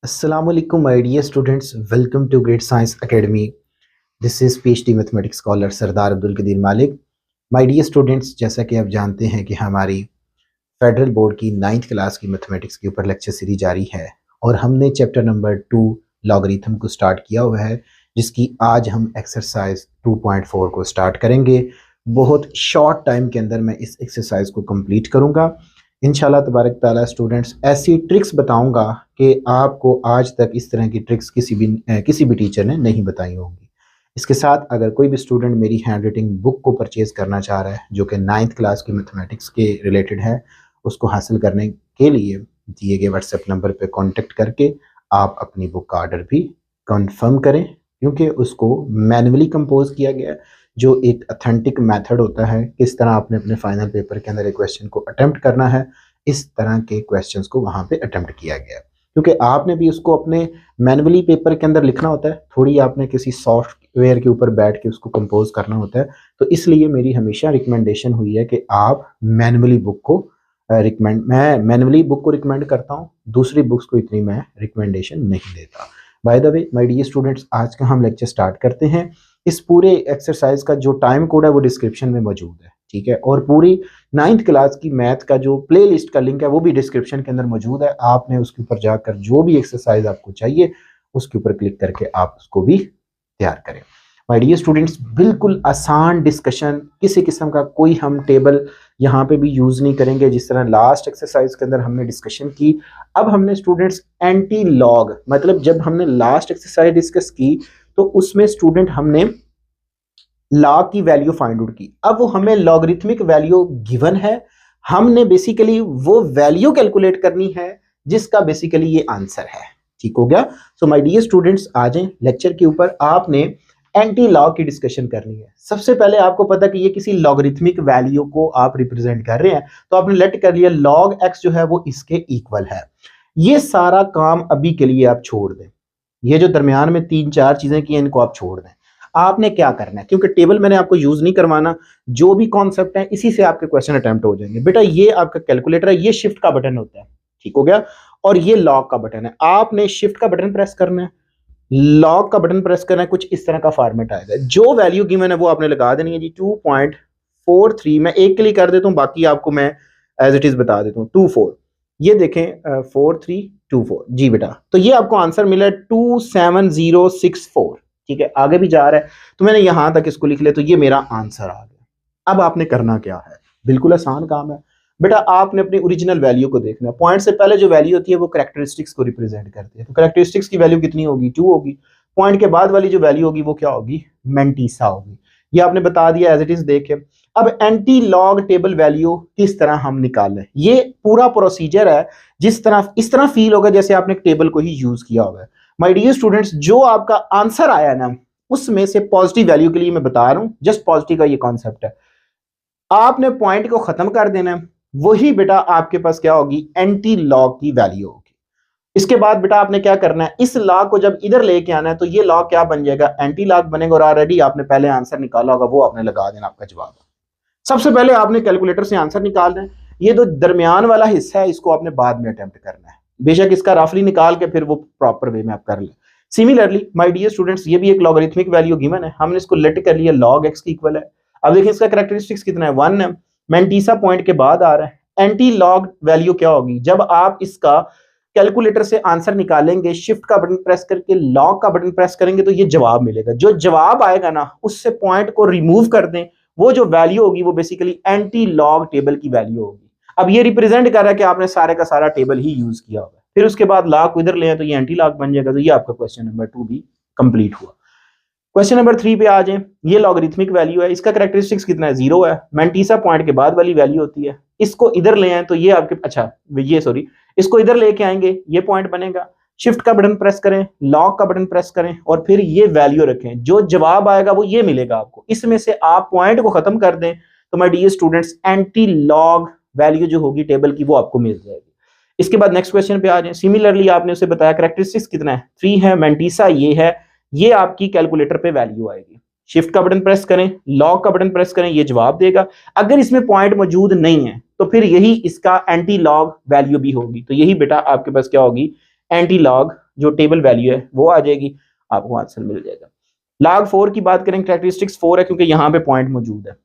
Assalamualaikum my dear students, welcome to Great Science Academy. This is PhD mathematics scholar Sardar Abdul Qadeer Malik. My dear students, जैसा कि आप जानते हैं कि हमारी फेडरल बोर्ड की 9th क्लास की मैथमेटिक्स के ऊपर लेक्चर सीरीज जारी है और हमने चैप्टर नंबर 2 लॉगरिथम को स्टार्ट किया हुआ है, जिसकी आज हम एक्सरसाइज 2.4 को स्टार्ट करेंगे. बहुत शॉर्ट टाइम के अंदर मैं इस एक्सरसाइज को कंप्लीट करूंगा इंशाल्लाह तबारक ताला. स्टूडेंट्स, ऐसी ट्रिक्स बताऊंगा कि आपको आज तक इस तरह की ट्रिक्स किसी भी टीचर ने नहीं बताई होंगी. इसके साथ अगर कोई भी स्टूडेंट मेरी हैंड राइटिंग बुक को परचेज़ करना चाह रहा है जो कि 9th क्लास की मैथमेटिक्स के रिलेटेड है, उसको हासिल करने के लिए दिए गए व्हाट्सएप नंबर पर कॉन्टेक्ट करके आप अपनी बुक का ऑर्डर भी कन्फर्म करें, क्योंकि उसको मैनुअली कंपोज किया गया है, जो एक अथेंटिक मेथड होता है. किस तरह आपने अपने फाइनल पेपर के अंदर एक क्वेश्चन को अटेम्प्ट करना है, इस तरह के क्वेश्चंस को वहाँ पे अटेम्प्ट किया गया है, क्योंकि आपने भी उसको अपने मैनुअली पेपर के अंदर लिखना होता है, थोड़ी आपने किसी सॉफ्टवेयर के ऊपर बैठ के उसको कंपोज करना होता है. तो इसलिए मेरी हमेशा रिकमेंडेशन हुई है कि आप मैनुअली बुक को मैं मैनुअली बुक को रिकमेंड करता हूँ, दूसरी बुक्स को इतनी मैं रिकमेंडेशन नहीं देता. By the way my dear students, आज का हम लेक्चर स्टार्ट करते हैं. इस पूरे एक्सरसाइज का जो टाइम कोड है वो डिस्क्रिप्शन में मौजूद है, ठीक है, और पूरी 9th क्लास की मैथ का जो प्ले लिस्ट का लिंक है वो भी डिस्क्रिप्शन के अंदर मौजूद है. आपने उसके ऊपर जाकर जो भी एक्सरसाइज आपको चाहिए उसके ऊपर क्लिक करके आप उसको भी तैयार करें. माय डियर स्टूडेंट्स, बिल्कुल आसान डिस्कशन, किसी किस्म का कोई हम टेबल यहाँ पे भी यूज नहीं करेंगे. जिस तरह लास्ट एक्सरसाइज के अंदर हमने डिस्कशन की, अब हमने स्टूडेंट्स एंटी लॉग, मतलब जब हमने लास्ट एक्सरसाइज डिस्कस की तो उसमें स्टूडेंट हमने लॉग की वैल्यू फाइंड आउट की. अब वो हमें लॉगरिथमिक वैल्यू गिवन है, हमने बेसिकली वो वैल्यू कैलकुलेट करनी है जिसका बेसिकली ये आंसर है. ठीक हो गया. सो माय डियर स्टूडेंट्स, आ जाएं लेक्चर के ऊपर. आपने एंटी लॉग की डिस्कशन करनी है. सबसे पहले आपको पता कि ये किसी लॉगरिथमिक वैल्यू को आप रिप्रेजेंट कर रहे हैं, तो आपने लेट कर लिया लॉग एक्स जो है वो इसके इक्वल है. ये सारा काम अभी के लिए आप छोड़ दें. ये जो दरमियान में 3-4 चीजें की हैं इनको आप छोड़ दें. आपने क्या करना है, क्योंकि टेबल मैंने आपको यूज नहीं करवाना, जो भी कॉन्सेप्ट है इसी से आपके क्वेश्चन अटेम्प्ट हो जाएंगे. बेटा ये आपका कैलकुलेटर है, ये शिफ्ट का बटन होता है, ठीक हो गया, और ये लॉग का बटन है. आपने शिफ्ट का बटन प्रेस करना है, लॉग का बटन प्रेस करना है, कुछ इस तरह का फॉर्मेट आएगा. जो वैल्यू की मैंने वो आपने लगा देनी है जी 2.43. मैं एक क्लिक कर देता हूँ, बाकी आपको मैं एज इट इज बता देता हूँ. 24, ये देखें 4324 जी बेटा, तो ये आपको आंसर मिला 27064. ठीक है, आगे भी जा रहा है तो मैंने यहां तक इसको लिख लिया, तो ये मेरा आंसर आ गया. अब आपने करना क्या है, बिल्कुल आसान काम है बेटा. आपने अपनी ओरिजिनल वैल्यू को देखना है. पॉइंट से पहले जो वैल्यू होती है वो कैरेक्टरिस्टिक्स को रिप्रेजेंट करती है, तो कैरेक्टरिस्टिक्स की वैल्यू कितनी होगी, 2 होगी. पॉइंट के बाद वाली जो वैल्यू होगी वो क्या होगी, मैंटीसा होगी. ये आपने बता दिया एज इट इज. देखे अब एंटी लॉग टेबल वैल्यू किस तरह हम निकालें, ये पूरा प्रोसीजर है. जिस तरह इस तरह फील होगा जैसे आपने टेबल को ही यूज किया होगा. माय डियर स्टूडेंट्स, जो आपका आंसर आया ना उसमें से पॉजिटिव वैल्यू के लिए मैं बता रहा हूं, जस्ट पॉजिटिव का ये कॉन्सेप्ट है. आपने पॉइंट को खत्म कर देना है, वही बेटा आपके पास क्या होगी, एंटी लॉग की वैल्यू होगी. इसके बाद बेटा आपने क्या करना है, इस लॉग को जब इधर लेके आना है तो ये लॉग क्या बन जाएगा, एंटी लॉग बनेगा. और ऑलरेडी आपने पहले आंसर निकाला होगा, वो आपने लगा देना आपका जवाब. सबसे पहले आपने कैलकुलेटर से आंसर निकालना है. ये जो दरमियान वाला हिस्सा है इसको आपने बाद में अटेम्प्ट करना है. बेशक इसका रफली निकाल के फिर वो प्रॉपर वे में आप कर ले. सिमिलरली माय डियर स्टूडेंट्स, ये भी एक लॉगरिथमिक वैल्यू गिवन है, हमने इसको लेट कर लिया लॉग एक्स की इक्वल है. अब देखिए इसका कैरेक्टरिस्टिक्स कितना है, 1 है. मैंटीसा पॉइंट के बाद आ रहा है. एंटी लॉग वैल्यू क्या होगी, जब आप इसका कैलकुलेटर से आंसर निकालेंगे, शिफ्ट का बटन प्रेस करके लॉग का बटन प्रेस करेंगे तो ये जवाब मिलेगा. जो जवाब आएगा ना उससे पॉइंट को रिमूव कर दें, वो जो वैल्यू होगी वो बेसिकली एंटी लॉग टेबल की वैल्यू होगी. अब ये रिप्रेजेंट कर रहा है कि आपने सारे का सारा टेबल ही यूज किया होगा. फिर उसके बाद लॉग को इधर ले आए तो ये एंटी लॉग बन जाएगा. तो ये आपका क्वेश्चन नंबर 2 भी कंप्लीट हुआ. क्वेश्चन नंबर 3 पे आ जाए. ये लॉगरिथमिक वैल्यू है, इसका कैरेक्टरिस्टिक्स कितना है, 0 है. मैंटीसा पॉइंट के बाद वाली वैल्यू होती है. इसको इधर ले आए तो ये आपके इसको इधर लेके आएंगे, ये पॉइंट बनेगा. शिफ्ट का बटन प्रेस करें, लॉग का बटन प्रेस करें और फिर ये वैल्यू रखें. जो जवाब आएगा वो ये मिलेगा आपको. इसमें से आप पॉइंट को खत्म कर दें तो my dear students anti log value जो होगी टेबल की वो आपको मिल जाएगी. इसके बाद नेक्स्ट क्वेश्चन पे आ जाए. सिमिलरली आपने उसे बताया कैरेक्टरिस्टिक्स कितना है, 3 है. मैंटीसा ये है, ये आपकी कैलकुलेटर पे वैल्यू आएगी. शिफ्ट का बटन प्रेस करें, लॉग का बटन प्रेस करें, ये जवाब देगा. अगर इसमें पॉइंट मौजूद नहीं है तो फिर यही इसका एंटी लॉग वैल्यू भी होगी. तो यही बेटा आपके पास क्या होगी, एंटी लॉग जो टेबल वैल्यू है वो आ जाएगी, आपको आंसर मिल जाएगा। log 4 की बात करें, कैरेक्टरिस्टिक्स 4 है क्योंकि यहाँ पे पॉइंट मौजूद है,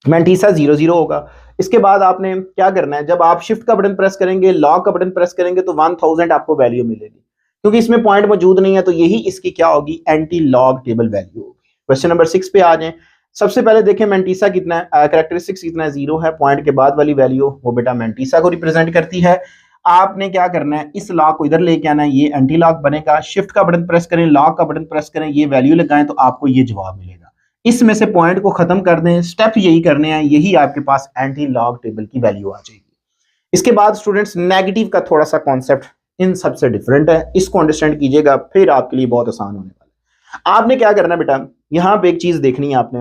मैंटीसा 0 होगा। इसके बाद आपने क्या करना है, जब आप शिफ्ट का बटन प्रेस करेंगे, लॉग का बटन प्रेस करेंगे तो 1000 आपको वैल्यू मिलेगी, क्योंकि इसमें पॉइंट मौजूद नहीं है तो यही इसकी क्या होगी, एंटी लॉग टेबल वैल्यू होगी। क्वेश्चन नंबर 6 पे आ जाए। सबसे पहले देखें मैंटीसा कितना है, कैरेक्टरिस्टिक्स कितना है, 0 है। पॉइंट के बाद वाली वैल्यू वो बेटा मैंटीसा को रिप्रेजेंट करती है। आपने क्या करना है, इस लॉग को इधर लेके आना है, ये एंटी लॉग बनेगा। शिफ्ट का बटन प्रेस करें, लॉग का बटन प्रेस करें, ये वैल्यू लगाएं तो आपको ये जवाब मिलेगा। इसमें से पॉइंट को खत्म कर दें, स्टेप यही करने हैं, यही आपके पास एंटी लॉग टेबल की वैल्यू आ जाएगी। इसके बाद स्टूडेंट्स नेगेटिव का थोड़ा सा कॉन्सेप्ट इन सबसे डिफरेंट है, इसको अंडरस्टैंड कीजिएगा, फिर आपके लिए बहुत आसान होने वाला है। आपने क्या करना है बेटा, यहां पे एक चीज देखनी है आपने,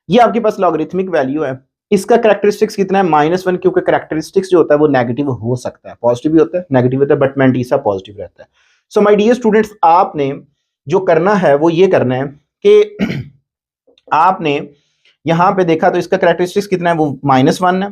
ये आपके पास लॉगरिथमिक वैल्यू है, इसका कैरेक्टरिस्टिक्स कितना है, -1, क्योंकि कैरेक्टरिस्टिक्स जो होता है वो नेगेटिव हो सकता है, पॉजिटिव भी होता है, नेगेटिव होता है, बट मैंटीसा पॉजिटिव रहता है। सो माय डियर स्टूडेंट्स, आपने जो करना है वो ये करना है कि आपने यहां पे देखा तो इसका कैरेक्टरिस्टिक्स कितना है, वो -1 है।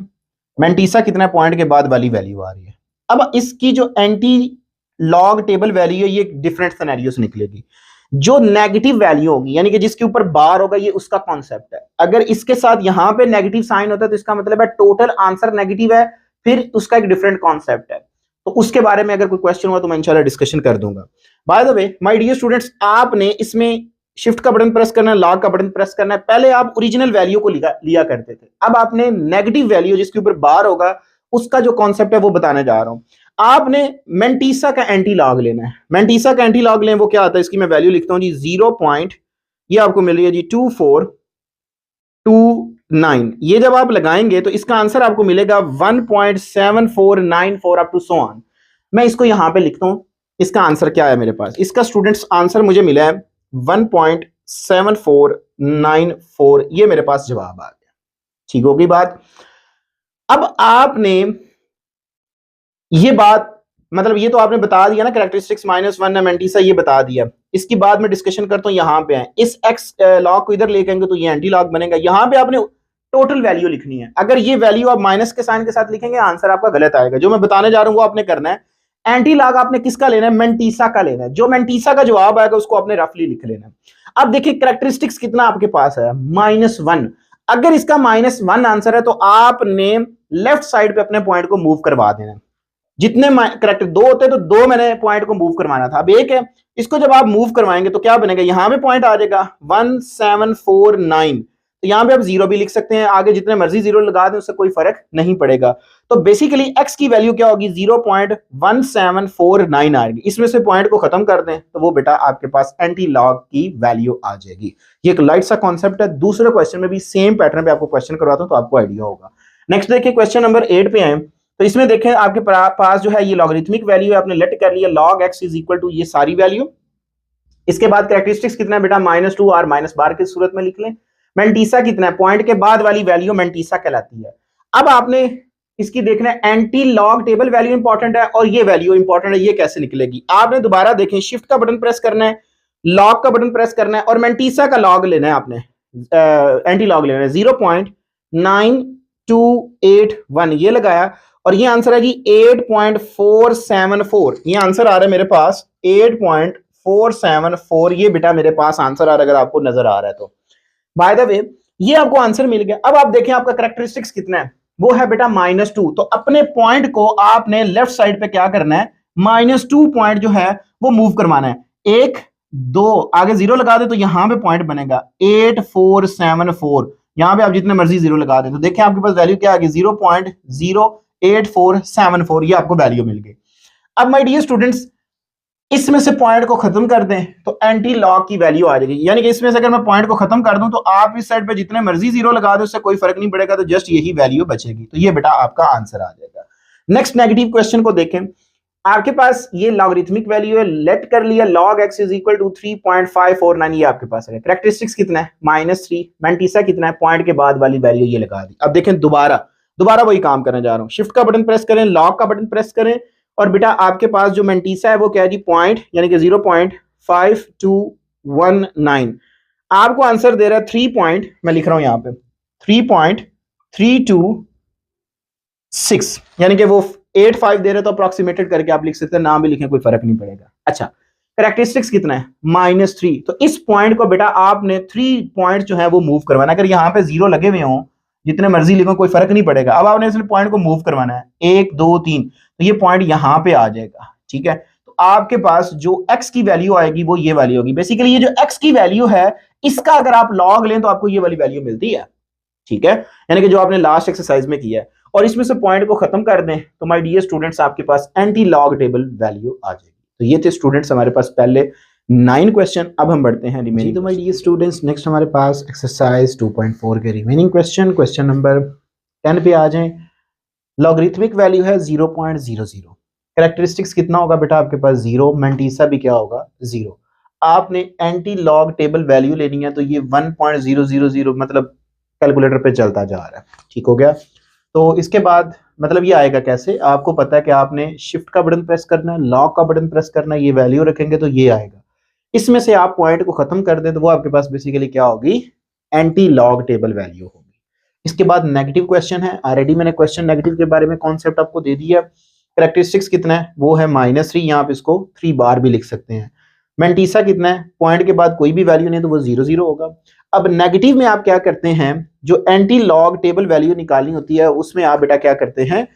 मैंटीसा कितना है, पॉइंट के बाद वाली वैल्यू आ रही है। अब इसकी जो एंटी लॉग टेबल वैल्यू है ये डिफरेंट सिनेरियो से निकलेगी। जो नेगेटिव वैल्यू होगी यानी कि जिसके ऊपर बार होगा, ये उसका कॉन्सेप्ट है। अगर इसके साथ यहां पे नेगेटिव साइन होता है तो इसका मतलब है टोटल आंसर नेगेटिव है, फिर उसका एक डिफरेंट कॉन्सेप्ट है। तो उसके बारे में अगर कोई क्वेश्चन हुआ तो मैं इंशाल्लाह डिस्कशन कर दूंगा। By the way my dear students, आपने इसमें शिफ्ट का बटन प्रेस करना है, लॉग का बटन प्रेस करना है। पहले आप ओरिजिनल वैल्यू को लिया करते थे, अब आपने नेगेटिव वैल्यू जिसके ऊपर बार होगा उसका जो कॉन्सेप्ट है वो बताने जा रहा हूं। आपने मैंटीसा का एंटी लॉग लेना है। मैंटीसा का एंटी लॉग लें, वो क्या आता है, इसकी मैं वैल्यू लिखता हूं जी 0. ये आपको मिल रही है जी 2429। ये जब आप लगाएंगे तो इसका आंसर आपको मिलेगा 1.7494 अप टू सो ऑन। मैं इसको यहां पे लिखता हूं, इसका आंसर क्या है मेरे पास, इसका स्टूडेंट्स आंसर मुझे मिला है 1.7494, ये मेरे पास जवाब आ गया। ठीक होगी बात। अब आपने ये बात मतलब ये तो आपने बता दिया ना, कैरेक्टरिस्टिक्स -1 है, मैंटीसा ये बता दिया। इसकी बाद में डिस्कशन करता हूं, यहां पे है इस एक्स लॉग को इधर लेके आएंगे तो ये एंटी लॉग बनेगा। यहां पे आपने टोटल वैल्यू लिखनी है, अगर ये वैल्यू आप माइनस के साइन के साथ लिखेंगे आंसर आपका गलत आएगा। जो मैं बताने जा रहा हूं वो आपने करना है। एंटी लॉग आपने किसका लेना है, मैंटीसा का लेना है। जो मैंटीसा का जवाब आएगा उसको आपने रफली लिख लेना है। अब देखिए कैरेक्टरिस्टिक्स कितना आपके पास है, -1। अगर इसका -1 आंसर है तो आपने लेफ्ट साइड पे अपने पॉइंट को मूव करवा देना। जितने करेक्ट 2 होते तो 2 मैंने पॉइंट को मूव करवाना था, अब 1 है। इसको जब आप मूव करवाएंगे तो क्या बनेगा, यहां पे पॉइंट आ जाएगा 1749। तो यहां पे आप 0 भी लिख सकते हैं, आगे जितने मर्जी 0 लगा दें उससे कोई फर्क नहीं पड़ेगा। तो बेसिकली x की वैल्यू क्या होगी, 0.1749 आएगी। इसमें से पॉइंट को खत्म कर दें तो वो बेटा आपके पास एंटी लॉग की वैल्यू आ जाएगी। ये एक लाइट सा कॉन्सेप्ट है। दूसरे क्वेश्चन में भी सेम पैटर्न पे आपको क्वेश्चन करवाता हूं तो आपको आइडिया होगा। नेक्स्ट देखिए क्वेश्चन नंबर 8 पे आए तो इसमें देखें आपके पास जो है ये लॉगरिथमिक वैल्यू है, आपने लेट कर लिया log x is equal to ये सारी वैल्यू। इसके बाद कैरेक्टरिस्टिक्स कितना है बेटा, -2 और माइनस बार की सूरत में लिख लें। मैंटीसा कितना है, पॉइंट के बाद वाली वैल्यू मैंटीसा कहलाती है। अब आपने इसकी देखना है anti log table value important है और ये वैल्यू इंपॉर्टेंट है, ये कैसे निकलेगी। आपने दोबारा देखें, शिफ्ट का बटन प्रेस करना है, लॉग का बटन प्रेस करना है और मैंटीसा का लॉग लेना है, आपने एंटी लॉग लेना है 0.9281 ये लगाया और ये आंसर है जी 8.474। ये आंसर आ रहा है मेरे पास 8.474। ये बेटा मेरे पास आंसर आ रहा है, अगर आपको नजर आ रहा है तो। बाय द वे ये आपको आंसर मिल गया। अब आप देखें आपका कैरेक्टरिस्टिक्स कितना है, वो है बेटा -2। तो अपने पॉइंट को आपने लेफ्ट साइड पे क्या करना है, -2 पॉइंट जो है वो मूव करवाना है। 1 2 आगे 0 लगा दे तो यहां पे पॉइंट बनेगा 8474। यहां पे आप जितने मर्जी 0 लगा दे तो देखें आपके पास वैल्यू क्या आ गई, 0.08474। ये आपको वैल्यू मिल गई। अब माय डियर स्टूडेंट्स, इसमें से पॉइंट को खत्म कर दें तो एंटी लॉग की वैल्यू आ जाएगी। यानी कि इसमें से अगर मैं पॉइंट को खत्म कर दूं तो आप इस साइड पे जितने मर्जी 0 लगा दें उससे कोई फर्क नहीं पड़ेगा, तो जस्ट यही वैल्यू बचेगी। तो ये बेटा आपका आंसर आ जाएगा। नेक्स्ट नेगेटिव क्वेश्चन को देखें। आपके पास ये लॉगरिथमिक वैल्यू है, लेट कर लिया log x is equal to 3.549। ये आपके पास है। कैरेक्टरिस्टिक्स कितना है, -3। मैंटीसा कितना है, पॉइंट के बाद वाली वैल्यू ये लगा दी। अब देखें दोबारा वही काम करने जा रहा हूं। शिफ्ट का बटन प्रेस करें, लॉग का बटन प्रेस करें और बेटा आपके पास जो मैंटीसा है वो क्या है जी, पॉइंट यानी कि 0.5219। आपको आंसर दे रहा है 3 मैं लिख रहा हूं यहां पे 3.326 यानी कि वो 85 दे रहे तो अप्रोक्सीमेटेड करके आप लिख सकते हैं, नाम भी लिखें कोई फर्क नहीं पड़ेगा। अच्छा, कैरेक्टरिस्टिक्स कितना है, -3। तो इस पॉइंट को बेटा आपने 3 पॉइंट जो है वो मूव करवाना। अगर यहाँ पे 0 लगे हुए हों, जितने मर्जी लिखो कोई फर्क नहीं पड़ेगा। अब आपने इस पॉइंट को मूव करवाना है 1 2 3, तो ये पॉइंट यहाँ पे आ जाएगा, ठीक है। तो आपके पास जो x की वैल्यू आएगी वो ये वाली होगी। बेसिकली ये जो x की वैल्यू है इसका अगर आप लॉग लें तो आपको ये वाली वैल्यू मिलती है, ठीक है। यानी कि जो आपने लास्ट एक्सरसाइज में किया है, और इसमें से पॉइंट को खत्म कर दें तो माय डियर स्टूडेंट्स आपके पास एंटी लॉग टेबल वैल्यू आ जाएगी। तो ये थे स्टूडेंट्स हमारे पास पहले 9 क्वेश्चन। अब हम बढ़ते हैं रिमेनिंग। तो माय डियर स्टूडेंट्स नेक्स्ट हमारे पास एक्सरसाइज 2.4 के रिमेनिंग क्वेश्चन नंबर 10 पे आ जाएं। लॉगरिथमिक वैल्यू है 0.00। कैरेक्टरिस्टिक्स कितना होगा बेटा आपके पास 0, मैंटीसा भी क्या होगा 0। आपने एंटी लॉग टेबल वैल्यू लेनी है तो ये 1.000 मतलब कैलकुलेटर पे चलता जा रहा है, ठीक हो गया। तो इसके बाद मतलब ये आएगा कैसे, आपको पता है कि आपने शिफ्ट का बटन प्रेस करना है, लॉग का बटन प्रेस करना है, ये वैल्यू रखेंगे तो ये आएगा। इसमें से आप पॉइंट को खत्म कर दें तो वो आपके पास बेसिकली क्या होगी, एंटी लॉग टेबल वैल्यू होगी। इसके बाद नेगेटिव क्वेश्चन है, ऑलरेडी मैंने क्वेश्चन नेगेटिव के बारे में कॉन्सेप्ट आपको दे दिया। कैरेक्टरिस्टिक्स कितना है, वो है -3, यहाँ पे इसको 3 बार भी लिख सकते हैं। मैंटीसा कितना है, पॉइंट के बाद कोई भी वैल्यू नहीं तो वो 0 होगा। अब नेगेटिव में आप क्या करते हैं, जो एंटी लॉग टेबल वैल्यू निकालनी होती है उसमें आप बेटा क्या करते हैं,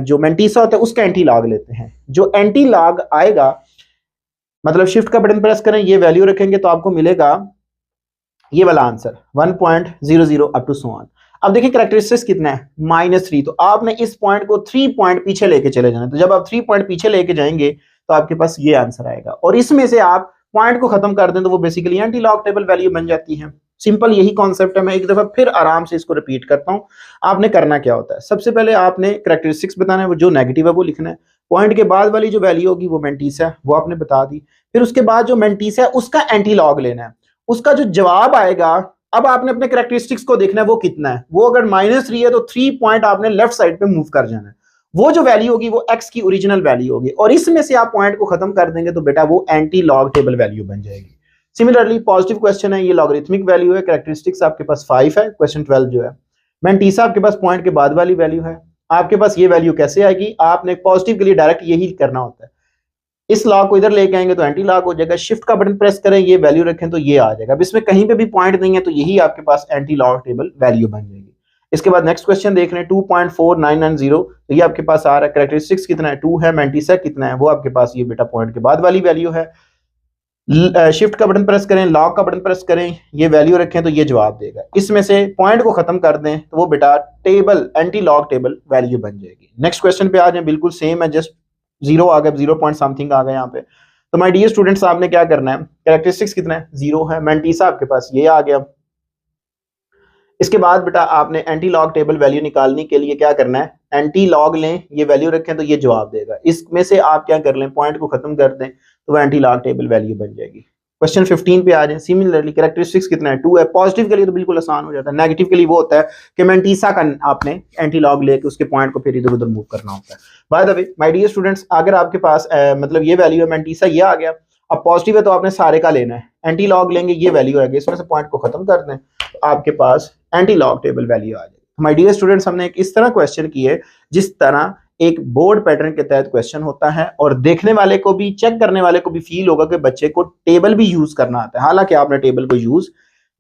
जो मैंटीसा होता है उसका एंटी लॉग लेते हैं। जो एंटी लॉग आएगा मतलब शिफ्ट का बटन प्रेस करें, ये वैल्यू रखेंगे तो आपको मिलेगा ये वाला answer 1.00 up to so on. अब देखिए कैरेक्टरिस्टिक्स कितना है, -3। तो आपने इस पॉइंट को 3 पॉइंट पीछे लेके चले जाना। तो जब आप 3 पॉइंट पीछे लेके जाएंगे तो आपके पास ये आंसर आएगा, और इसमें से आप पॉइंट को खत्म कर दें तो वो basically anti log table value बन जाती है। सिंपल यही कॉन्सेप्ट है। मैं एक दफा फिर आराम से इसको रिपीट करता हूं। आपने करना क्या होता है, सबसे पहले आपने कैरेक्टरिस्टिक्स बताना है, वो जो नेगेटिव है वो लिखना है। पॉइंट के बाद वाली जो वैल्यू होगी वो मैंटीसा है, वो आपने बता दी। फिर उसके बाद जो मैंटीसा है उसका एंटी लॉग लेना है, उसका जो जवाब आएगा अब आपने अपने कैरेक्टरिस्टिक्स को देखना है वो कितना है। वो अगर -3 है तो 3 पॉइंट आपने लेफ्ट साइड पे मूव कर जाना है। वो जो वैल्यू होगी वो x की ओरिजिनल वैल्यू होगी, और इसमें से आप पॉइंट को खत्म कर देंगे तो बेटा वो एंटी लॉग टेबल वैल्यू बन जाएगी। सिमिलरली पॉजिटिव क्वेश्चन है, ये लॉगरिथमिक वैल्यू है, कैरेक्टरिस्टिक्स आपके पास 5 है, क्वेश्चन 12 जो है। मैंटीसा आपके पास पॉइंट के बाद वाली वैल्यू है। आपके पास ये वैल्यू कैसे आएगी, आपने पॉजिटिव के लिए डायरेक्ट यही करना होता है। इस लॉग को इधर लेके आएंगे तो एंटी लॉग हो जाएगा, शिफ्ट का बटन प्रेस करें, ये वैल्यू रखें तो ये आ जाएगा। अब इसमें कहीं पे भी पॉइंट नहीं है तो यही आपके पास एंटी लॉग टेबल वैल्यू बन जाएगी। इसके बाद नेक्स्ट क्वेश्चन देख रहे हैं 2.4990। तो ये आपके पास आ रहा है, कैरेक्टरिस्टिक्स कितना है 2 है, मैंटीसा कितना है, वो आपके पास ये बेटा पॉइंट के बाद वाली वैल्यू है। शिफ्ट का बटन प्रेस करें, लॉग का बटन प्रेस करें, ये वैल्यू रखें तो ये जवाब देगा। इसमें से पॉइंट को खत्म कर दें तो वो बेटा table anti log table value बन जाएगी। नेक्स्ट क्वेश्चन पे आ जाए, बिल्कुल सेम है, जस्ट 0 आ गया, 0 पॉइंट समथिंग आ गया यहाँ पे। तो माय डियर स्टूडेंट्स आपने क्या करना है, कैरेक्टरिस्टिक्स कितना है 0 है, मैंटीसा आपके पास ये आ गया। इसके बाद बेटा आपने एंटी लॉग टेबल वैल्यू निकालने के लिए क्या करना है, एंटी लॉग लें, ये वैल्यू रखें तो ये जवाब देगा। इसमें से आप क्या कर लें, पॉइंट को खत्म कर दें तो वो एंटी लॉग टेबल वैल्यू बन जाएगी। क्वेश्चन 15 पे आ जाए। सिमिलरली कैरेक्टरिस्टिक्स कितना है 2 है, पॉजिटिव के लिए तो बिल्कुल आसान हो जाता है, नेगेटिव के लिए वो होता है कि मैंटीसा का आपने एंटी लॉग लेके उसके पॉइंट को फिर इधर उधर मूव करना होता है। By the way my dear students, अगर आपके पास मतलब ये वैल्यू है मैंटीसा, ये आ गया। अब पॉजिटिव है तो आपने सारे का लेना है, एंटी लॉग लेंगे, ये वैल्यू आएगी, इसमें से पॉइंट को खत्म कर दें तो आपके पास एंटी लॉग टेबल वैल्यू आ जाएगी। माय डियर स्टूडेंट्स, हमने एक इस तरह क्वेश्चन किए जिस तरह एक बोर्ड पैटर्न के तहत क्वेश्चन होता है, और देखने वाले को भी, चेक करने वाले को भी फील होगा कि बच्चे को टेबल भी यूज करना आता है, हालांकि आपने टेबल को यूज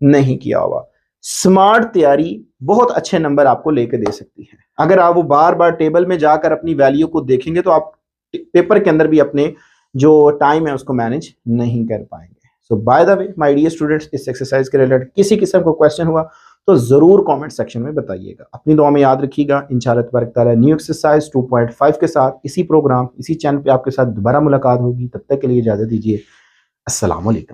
नहीं किया होगा। स्मार्ट तैयारी बहुत अच्छे नंबर आपको लेके दे सकती है। अगर आप वो बार बार टेबल में जाकर अपनी वैल्यू को देखेंगे तो आप पेपर के अंदर भी अपने जो टाइम है उसको मैनेज नहीं कर पाएंगे। So by the way my dear students, इस एक्सरसाइज के रिलेटेड किसी किस्म को क्वेश्चन हुआ तो जरूर कमेंट सेक्शन में बताइएगा। अपनी दुआ में याद रखिएगा। इंशाअल्लाह तबारक तआला न्यू एक्सरसाइज 2.5 के साथ इसी प्रोग्राम, इसी चैनल पे आपके साथ दोबारा मुलाकात होगी। तब तक के लिए इजाजत दीजिए। अस्सलाम वालेकुम।